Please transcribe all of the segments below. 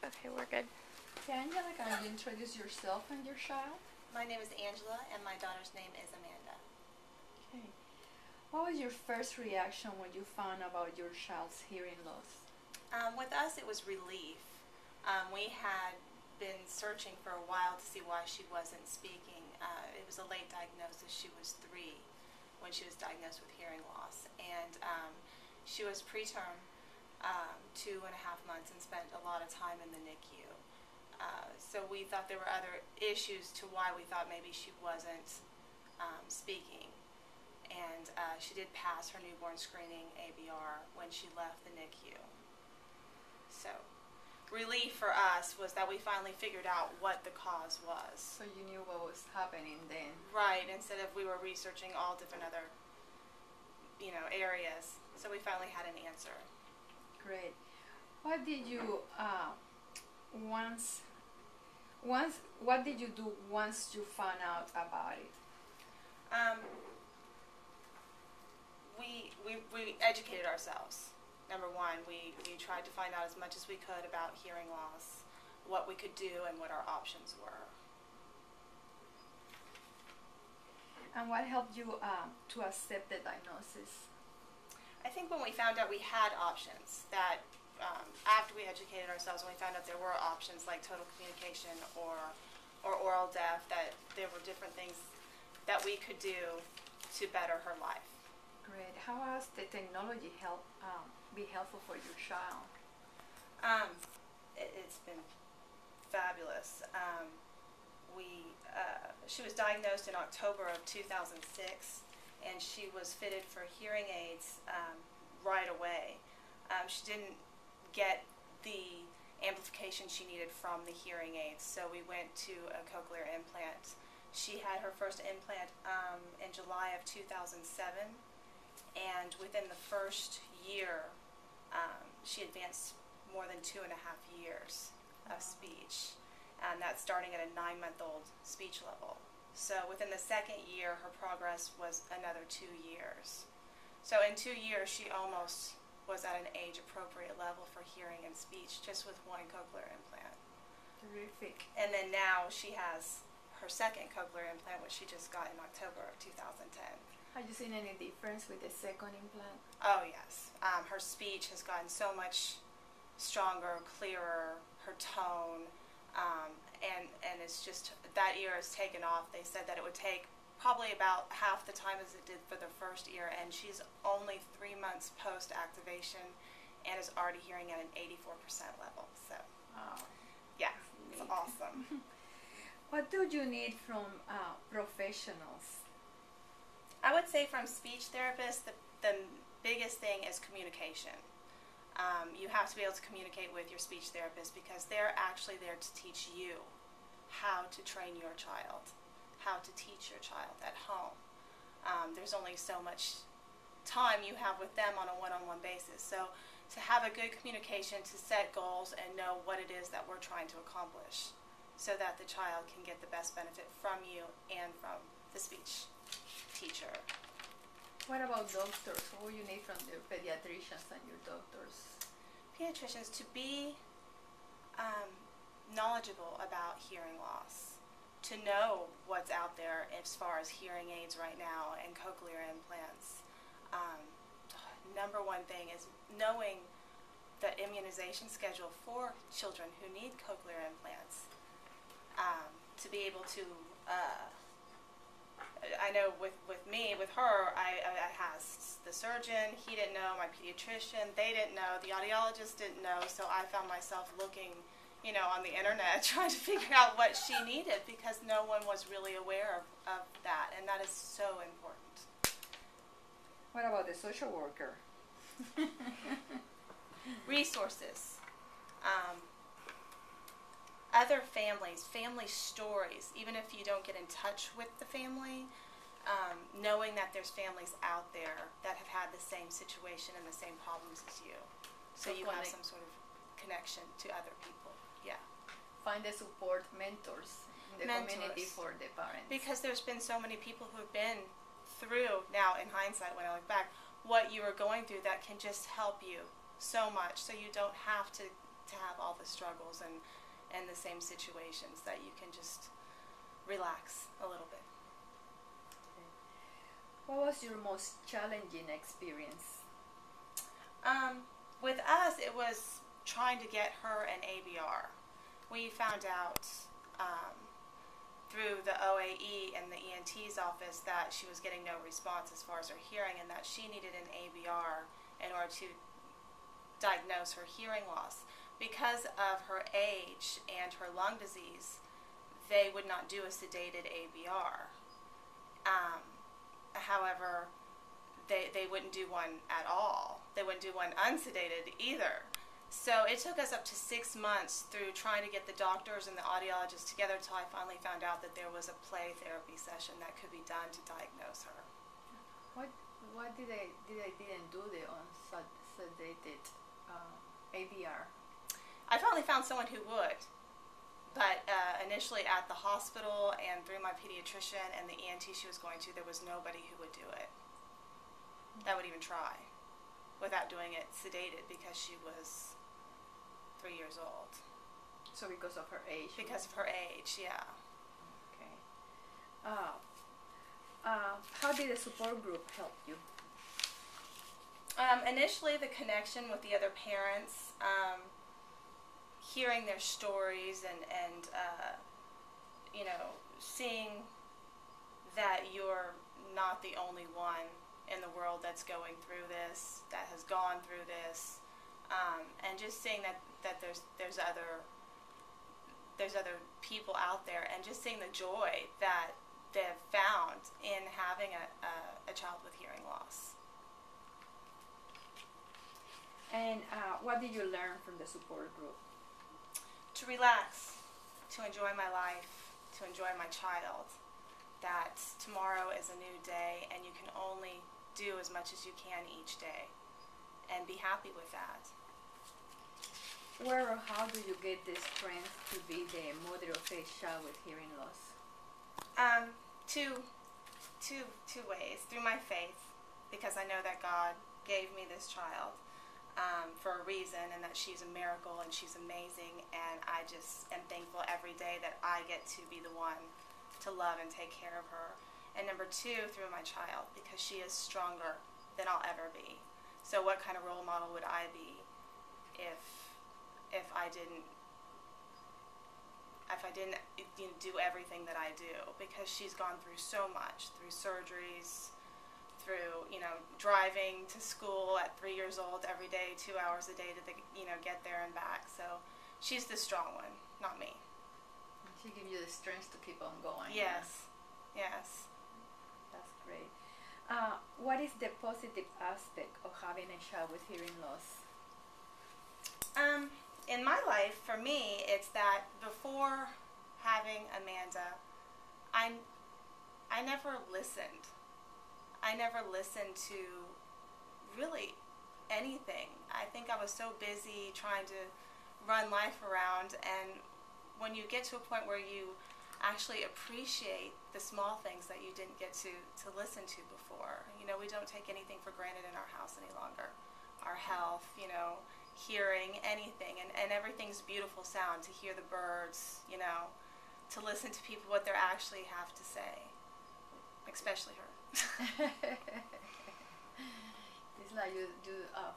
Okay, we're good. Okay, Angela, can you introduce yourself and your child? My name is Angela, and my daughter's name is Amanda. Okay. What was your first reaction when you found about your child's hearing loss? With us, it was relief. We had been searching for a while to see why she wasn't speaking. It was a late diagnosis. She was 3 when she was diagnosed with hearing loss. And she was preterm, 2.5 months, and spent a lot of time in the NICU. So we thought there were other issues to why we thought maybe she wasn't speaking. And she did pass her newborn screening ABR when she left the NICU. So relief for us was that we finally figured out what the cause was. So you knew what was happening then. Right, instead of we were researching all different other, areas. So we finally had an answer. Great. What did you what did you do once you found out about it? We educated ourselves. Number one, we tried to find out as much as we could about hearing loss, what we could do, and what our options were. And what helped you to accept the diagnosis? I think when we found out we had options, that after we educated ourselves and we found out there were options like total communication or oral deaf, that there were different things that we could do to better her life. Great. How has the technology be helpful for your child? It's been fabulous. She was diagnosed in October of 2006, and she was fitted for hearing aids right away. She didn't get the amplification she needed from the hearing aids, so we went to a cochlear implant. She had her first implant in July of 2007, and within the first year, she advanced more than 2.5 years of speech, and that's starting at a 9-month-old speech level. So within the second year, her progress was another 2 years. So in 2 years, she almost was at an age-appropriate level for hearing and speech just with one cochlear implant. Terrific. And then now she has her second cochlear implant, which she just got in October of 2010. Have you seen any difference with the second implant? Oh, yes. Her speech has gotten so much stronger, clearer, her tone, and it's just, that ear has taken off. They said that it would take probably about half the time as it did for the first ear, and she's only 3 months post-activation and is already hearing at an 84% level. So, yeah, it's awesome. What do you need from professionals? I would say from speech therapists, the biggest thing is communication. You have to be able to communicate with your speech therapist because they're actually there to teach you how to train your child, how to teach your child at home. There's only so much time you have with them on a one-on-one basis. So to have a good communication, to set goals and know what it is that we're trying to accomplish so that the child can get the best benefit from you and from the speech teacher. What about doctors? What do you need from the pediatricians and your doctors? Pediatricians to be knowledgeable about hearing loss, to know what's out there as far as hearing aids right now and cochlear implants. Number one thing is knowing the immunization schedule for children who need cochlear implants. To be able to, I know with me, with her, I asked the surgeon, he didn't know, my pediatrician, they didn't know, the audiologist didn't know, so I found myself looking on the internet trying to figure out what she needed because no one was really aware of that, and that is so important. What about the social worker? Resources. Other families, family stories, even if you don't get in touch with the family, knowing that there's families out there that have had the same situation and the same problems as you. So you have some sort of connection to other people. Yeah. Find the support mentors in the community for the parents. Because there's been so many people who have been through, now in hindsight when I look back, what you were going through that can just help you so much so you don't have to to have all the struggles and the same situations, that you can just relax a little bit. What was your most challenging experience? With us, it was trying to get her an ABR. We found out through the OAE and the ENT's office that she was getting no response as far as her hearing, and that she needed an ABR in order to diagnose her hearing loss. Because of her age and her lung disease, they would not do a sedated ABR. However, they wouldn't do one at all. They wouldn't do one unsedated either. So it took us up to 6 months through trying to get the doctors and the audiologists together till I finally found out that there was a play therapy session that could be done to diagnose her. What did they didn't do the unsedated ABR? I finally found someone who would. But initially at the hospital and through my pediatrician and the ENT she was going to, there was nobody who would do it, that would even try, without doing it sedated, because she was 3 years old. So because of her age? Because of her age, yeah. Okay. How did the support group help you? Initially, the connection with the other parents, hearing their stories and seeing that you're not the only one in the world that's going through this, that has gone through this, and just seeing that there's other people out there, and just seeing the joy that they've found in having a child with hearing loss. And what did you learn from the support group? To relax, to enjoy my life, to enjoy my child, that tomorrow is a new day and you can only do as much as you can each day, and be happy with that. Where or how do you get the strength to be the mother of a child with hearing loss? Two ways. Through my faith, because I know that God gave me this child for a reason, and that she's a miracle and she's amazing, and I just am thankful every day that I get to be the one to love and take care of her. And number two, through my child, because she is stronger than I'll ever be. So what kind of role model would I be if I didn't do everything that I do? Because she's gone through so much, through surgeries, through driving to school at 3 years old every day, 2 hours a day to get there and back. So she's the strong one, not me. She gives you the strength to keep on going. Yes, yes. That's great. What is the positive aspect of having a child with hearing loss? In my life, for me, it's that before having Amanda, I never listened. I never listened to really anything. I think I was so busy trying to run life around, and when you get to a point where you actually appreciate the small things that you didn't get to listen to before. We don't take anything for granted in our house any longer. Our health, hearing, anything, and everything's beautiful sound, to hear the birds, to listen to people, what they actually have to say, especially her. It's like you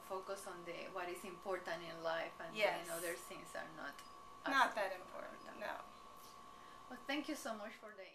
focus on what is important in life, and yes. then other things are not that important. No. Well, thank you so much for the